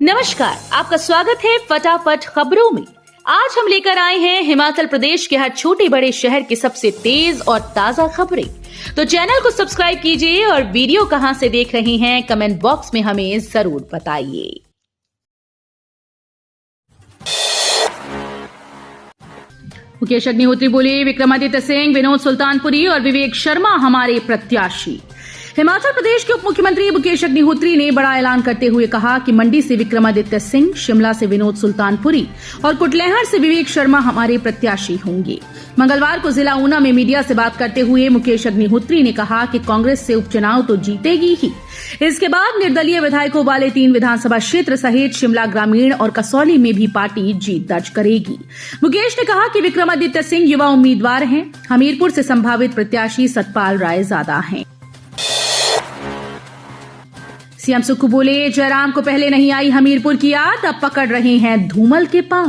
नमस्कार, आपका स्वागत है फटाफट खबरों में। आज हम लेकर आए हैं हिमाचल प्रदेश के हर छोटे बड़े शहर की सबसे तेज और ताजा खबरें। तो चैनल को सब्सक्राइब कीजिए और वीडियो कहां से देख रहे हैं कमेंट बॉक्स में हमें जरूर बताइए। मुकेश अग्निहोत्री बोले, विक्रमादित्य सिंह, विनोद सुल्तानपुरी और विवेक शर्मा हमारे प्रत्याशी। हिमाचल प्रदेश के उप मुख्यमंत्री मुकेश अग्निहोत्री ने बड़ा ऐलान करते हुए कहा कि मंडी से विक्रमादित्य सिंह, शिमला से विनोद सुल्तानपुरी और कुटलैहड़ से विवेक शर्मा हमारे प्रत्याशी होंगे। मंगलवार को जिला ऊना में मीडिया से बात करते हुए मुकेश अग्निहोत्री ने कहा कि कांग्रेस से उपचुनाव तो जीतेगी ही, इसके बाद निर्दलीय विधायकों वाले 3 विधानसभा क्षेत्र सहित शिमला ग्रामीण और कसौली में भी पार्टी जीत दर्ज करेगी। मुकेश ने कहा कि विक्रमादित्य सिंह युवा उम्मीदवार हैं। हमीरपुर से संभावित प्रत्याशी सतपाल रायजादा हैं। सीएम सुक्खू बोले, जयराम को पहले नहीं आई हमीरपुर की याद, अब पकड़ रहे हैं धूमल के पांव।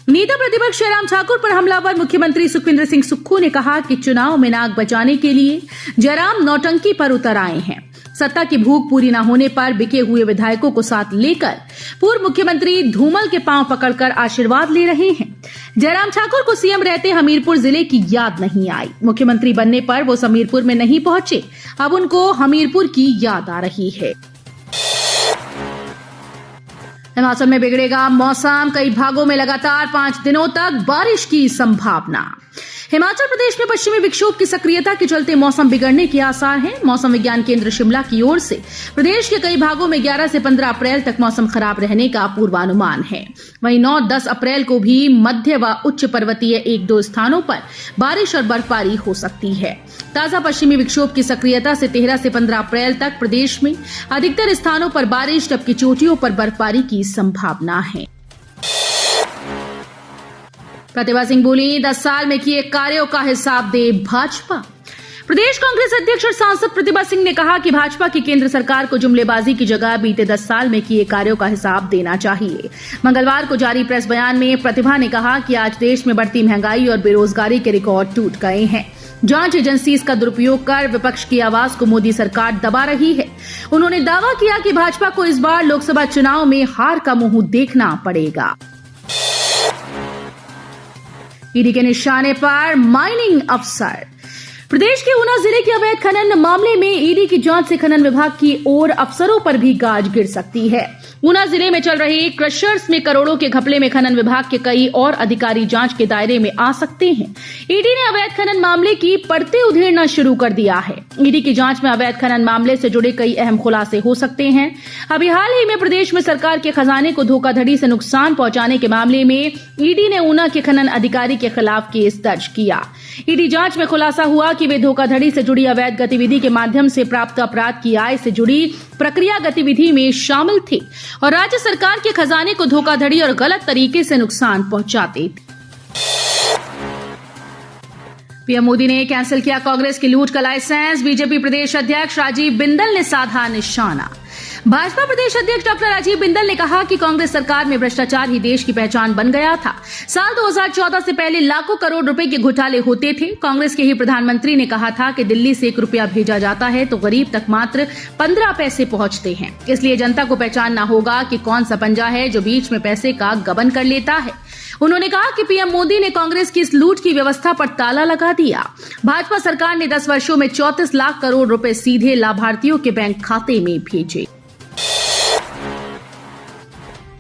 नेता प्रतिपक्ष जयराम ठाकुर पर हमलावर मुख्यमंत्री सुखविंदर सिंह सुक्खू ने कहा कि चुनाव में नाक बचाने के लिए जयराम नौटंकी पर उतर आए हैं। सत्ता की भूख पूरी न होने पर बिके हुए विधायकों को साथ लेकर पूर्व मुख्यमंत्री धूमल के पांव पकड़कर आशीर्वाद ले रहे हैं। जयराम ठाकुर को सीएम रहते हमीरपुर जिले की याद नहीं आई। मुख्यमंत्री बनने पर वो हमीरपुर में नहीं पहुंचे, अब उनको हमीरपुर की याद आ रही है। हिमाचल में बिगड़ेगा मौसम, कई भागों में लगातार 5 दिनों तक बारिश की संभावना। हिमाचल प्रदेश में पश्चिमी विक्षोभ की सक्रियता के चलते मौसम बिगड़ने के आसार हैं। मौसम विज्ञान केंद्र शिमला की ओर से प्रदेश के कई भागों में 11 से 15 अप्रैल तक मौसम खराब रहने का पूर्वानुमान है। वहीं 9-10 अप्रैल को भी मध्य व उच्च पर्वतीय 1-2 स्थानों पर बारिश और बर्फबारी हो सकती है। ताजा पश्चिमी विक्षोभ की सक्रियता से 13 से 15 अप्रैल तक प्रदेश में अधिकतर स्थानों पर बारिश, जबकि चोटियों पर बर्फबारी की संभावना है। प्रतिभा सिंह बोली, 10 साल में किए कार्यों का हिसाब दे भाजपा। प्रदेश कांग्रेस अध्यक्ष और सांसद प्रतिभा सिंह ने कहा कि भाजपा की केंद्र सरकार को जुमलेबाजी की जगह बीते 10 साल में किए कार्यों का हिसाब देना चाहिए। मंगलवार को जारी प्रेस बयान में प्रतिभा ने कहा कि आज देश में बढ़ती महंगाई और बेरोजगारी के रिकॉर्ड टूट गए हैं। जांच एजेंसी इसका दुरुपयोग कर विपक्ष की आवाज को मोदी सरकार दबा रही है। उन्होंने दावा किया कि भाजपा को इस बार लोकसभा चुनाव में हार का मुंह देखना पड़ेगा। ईडी के निशाने पर माइनिंग अफसर। प्रदेश के ऊना जिले के अवैध खनन मामले में ईडी की जांच से खनन विभाग की ओर अफसरों पर भी गाज गिर सकती है। ऊना जिले में चल रहे क्रशर्स में करोड़ों के घपले में खनन विभाग के कई और अधिकारी जांच के दायरे में आ सकते हैं। ईडी ने अवैध खनन मामले की परतें उधेड़ना शुरू कर दिया है। ईडी की जांच में अवैध खनन मामले से जुड़े कई अहम खुलासे हो सकते हैं। अभी हाल ही में प्रदेश में सरकार के खजाने को धोखाधड़ी से नुकसान पहुंचाने के मामले में ईडी ने ऊना के खनन अधिकारी के खिलाफ केस दर्ज किया। ईडी जांच में खुलासा हुआ कि वे धोखाधड़ी से जुड़ी अवैध गतिविधि के माध्यम से प्राप्त अपराध की आय से जुड़ी प्रक्रिया गतिविधि में शामिल थे और राज्य सरकार के खजाने को धोखाधड़ी और गलत तरीके से नुकसान पहुंचाते थे। पीएम मोदी ने कैंसिल किया कांग्रेस की लूट का लाइसेंस। बीजेपी प्रदेश अध्यक्ष राजीव बिंदल ने साधा निशाना। भाजपा प्रदेश अध्यक्ष डॉक्टर राजीव बिंदल ने कहा कि कांग्रेस सरकार में भ्रष्टाचार ही देश की पहचान बन गया था। साल 2014 से पहले लाखों करोड़ रुपए के घोटाले होते थे। कांग्रेस के ही प्रधानमंत्री ने कहा था कि दिल्ली से 1 रुपया भेजा जाता है तो गरीब तक मात्र 15 पैसे पहुंचते हैं। इसलिए जनता को पहचानना होगा कि कौन सा पंजा है जो बीच में पैसे का गबन कर लेता है। उन्होंने कहा कि पीएम मोदी ने कांग्रेस की इस लूट की व्यवस्था पर ताला लगा दिया। भाजपा सरकार ने 10 वर्षों में 34 लाख करोड़ रुपए सीधे लाभार्थियों के बैंक खाते में भेजे।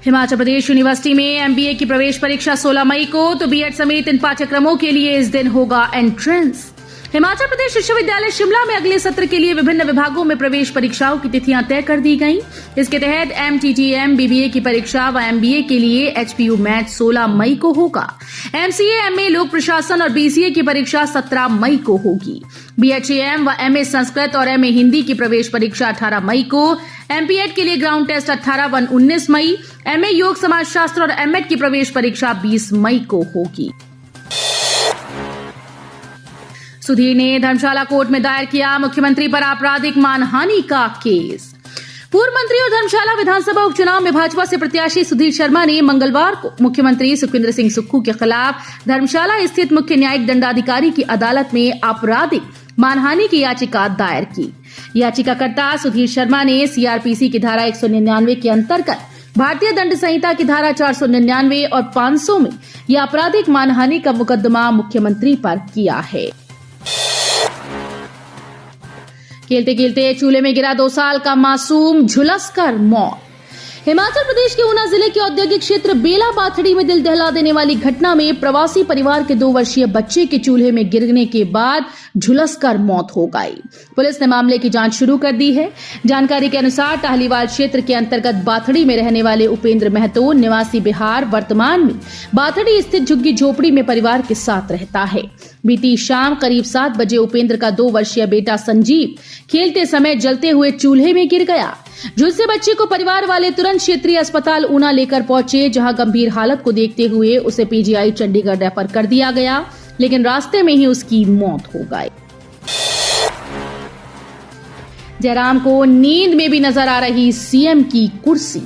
हिमाचल प्रदेश यूनिवर्सिटी में एमबीए की प्रवेश परीक्षा 16 मई को, तो बीएड समेत इन पाठ्यक्रमों के लिए इस दिन होगा एंट्रेंस। हिमाचल प्रदेश विश्वविद्यालय शिमला में अगले सत्र के लिए विभिन्न विभागों में प्रवेश परीक्षाओं की तिथियां तय कर दी गईं। इसके तहत एमटीटीएम बीबीए की परीक्षा व एमबीए के लिए एचपीयू मैथ 16 मई को होगा। एमसीए, एमए लोक प्रशासन और बीसीए की परीक्षा 17 मई को होगी। बीएचएम व एमए संस्कृत और एमए हिंदी की प्रवेश परीक्षा 18 मई को। एमपीएड के लिए ग्राउंड टेस्ट 18 व 19 मई। एमए योग समाजशास्त्र और एमएड की प्रवेश परीक्षा 20 मई को होगी। सुधीर ने धर्मशाला कोर्ट में दायर किया मुख्यमंत्री पर आपराधिक मानहानि का केस। पूर्व मंत्री और धर्मशाला विधानसभा उपचुनाव में भाजपा से प्रत्याशी सुधीर शर्मा ने मंगलवार को मुख्यमंत्री सुखविंदर सिंह सुक्खू के खिलाफ धर्मशाला स्थित मुख्य न्यायिक दंडाधिकारी की अदालत में आपराधिक मानहानि की याचिका दायर की। याचिकाकर्ता सुधीर शर्मा ने सीआरपीसी की धारा 199 के अंतर्गत भारतीय दंड संहिता की धारा 499 और 500 में यह आपराधिक मानहानि का मुकदमा मुख्यमंत्री पर किया है। खेलते खेलते चूल्हे में गिरा 2 साल का मासूम, झुलसकर मौत। हिमाचल प्रदेश के ऊना जिले के औद्योगिक क्षेत्र बेला बाथड़ी में दिल दहला देने वाली घटना में प्रवासी परिवार के 2 वर्षीय बच्चे के चूल्हे में गिरने के बाद झुलसकर मौत हो गई। पुलिस ने मामले की जांच शुरू कर दी है। जानकारी के अनुसार टाहलीवाल क्षेत्र के अंतर्गत बाथड़ी में रहने वाले उपेंद्र महतो निवासी बिहार वर्तमान में बाथड़ी स्थित झुग्गी झोपड़ी में परिवार के साथ रहता है। बीती शाम करीब 7 बजे उपेंद्र का 2 वर्षीय बेटा संजीव खेलते समय जलते हुए चूल्हे में गिर गया, जिससे बच्चे को परिवार वाले तुरंत क्षेत्रीय अस्पताल ऊना लेकर पहुंचे, जहां गंभीर हालत को देखते हुए उसे पीजीआई चंडीगढ़ रेफर कर दिया गया, लेकिन रास्ते में ही उसकी मौत हो गई। जयराम को नींद में भी नजर आ रही सीएम की कुर्सी।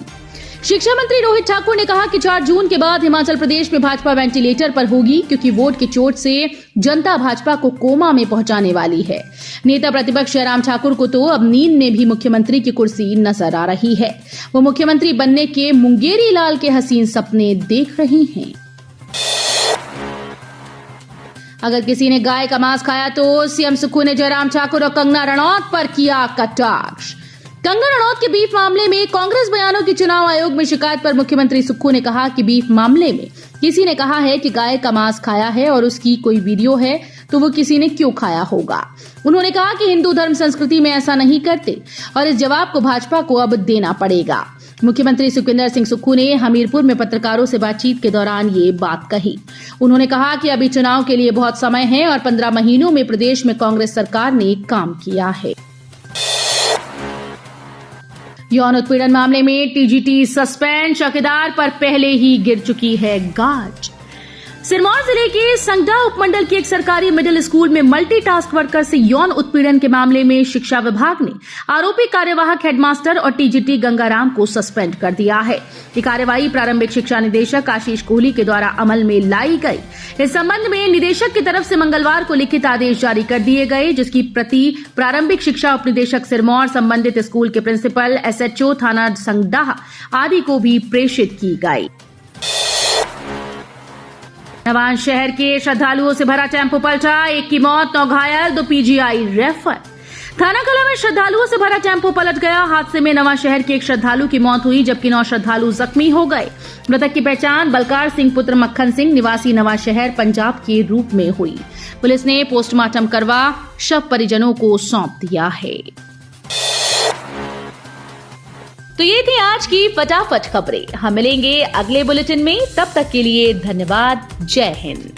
शिक्षा मंत्री रोहित ठाकुर ने कहा कि 4 जून के बाद हिमाचल प्रदेश में भाजपा वेंटिलेटर पर होगी, क्योंकि वोट की चोट से जनता भाजपा को कोमा में पहुंचाने वाली है। नेता प्रतिपक्ष जयराम ठाकुर को तो अब नींद में भी मुख्यमंत्री की कुर्सी नजर आ रही है। वो मुख्यमंत्री बनने के मुंगेरी लाल के हसीन सपने देख रहे हैं। अगर किसी ने गाय का मांस खाया तो सीएम सुक्खू ने जयराम ठाकुर और कंगना रणौत पर किया कटाक्ष। कंगना रणौत के बीफ मामले में कांग्रेस बयानों की चुनाव आयोग में शिकायत पर मुख्यमंत्री सुक्खू ने कहा कि बीफ मामले में किसी ने कहा है कि गाय का मांस खाया है और उसकी कोई वीडियो है, तो वो किसी ने क्यों खाया होगा। उन्होंने कहा कि हिंदू धर्म संस्कृति में ऐसा नहीं करते और इस जवाब को भाजपा को अब देना पड़ेगा। मुख्यमंत्री सुखविंदर सिंह सुक्खू ने हमीरपुर में पत्रकारों से बातचीत के दौरान ये बात कही। उन्होंने कहा कि अभी चुनाव के लिए बहुत समय है और 15 महीनों में प्रदेश में कांग्रेस सरकार ने काम किया है। यौन उत्पीड़न मामले में टीजीटी सस्पेंड, चौकीदार पर पहले ही गिर चुकी है गाज। सिरमौर जिले के संगडा उपमंडल के एक सरकारी मिडिल स्कूल में मल्टीटास्क वर्कर से यौन उत्पीड़न के मामले में शिक्षा विभाग ने आरोपी कार्यवाहक हेडमास्टर और टीजीटी गंगाराम को सस्पेंड कर दिया है। ये कार्यवाही प्रारंभिक शिक्षा निदेशक आशीष कोहली के द्वारा अमल में लाई गई। इस संबंध में निदेशक की तरफ से मंगलवार को लिखित आदेश जारी कर दिए गए, जिसकी प्रति प्रारंभिक शिक्षा उप निदेशक सिरमौर, संबंधित स्कूल के प्रिंसिपल, एसएचओ थाना संगडा आदि को भी प्रेषित की गई। नवान शहर के श्रद्धालुओं से भरा टेम्पो पलटा, 1 की मौत, 9 घायल, 2 पीजीआई रेफर। थाना कला में श्रद्धालुओं से भरा टेम्पो पलट गया। हादसे में नवां शहर के एक श्रद्धालु की मौत हुई, जबकि 9 श्रद्धालु जख्मी हो गए। मृतक की पहचान बलकार सिंह पुत्र मक्खन सिंह निवासी नवां शहर पंजाब के रूप में हुई। पुलिस ने पोस्टमार्टम करवा शव परिजनों को सौंप दिया है। तो ये थी आज की फटाफट खबरें। हम मिलेंगे अगले बुलेटिन में, तब तक के लिए धन्यवाद। जय हिंद।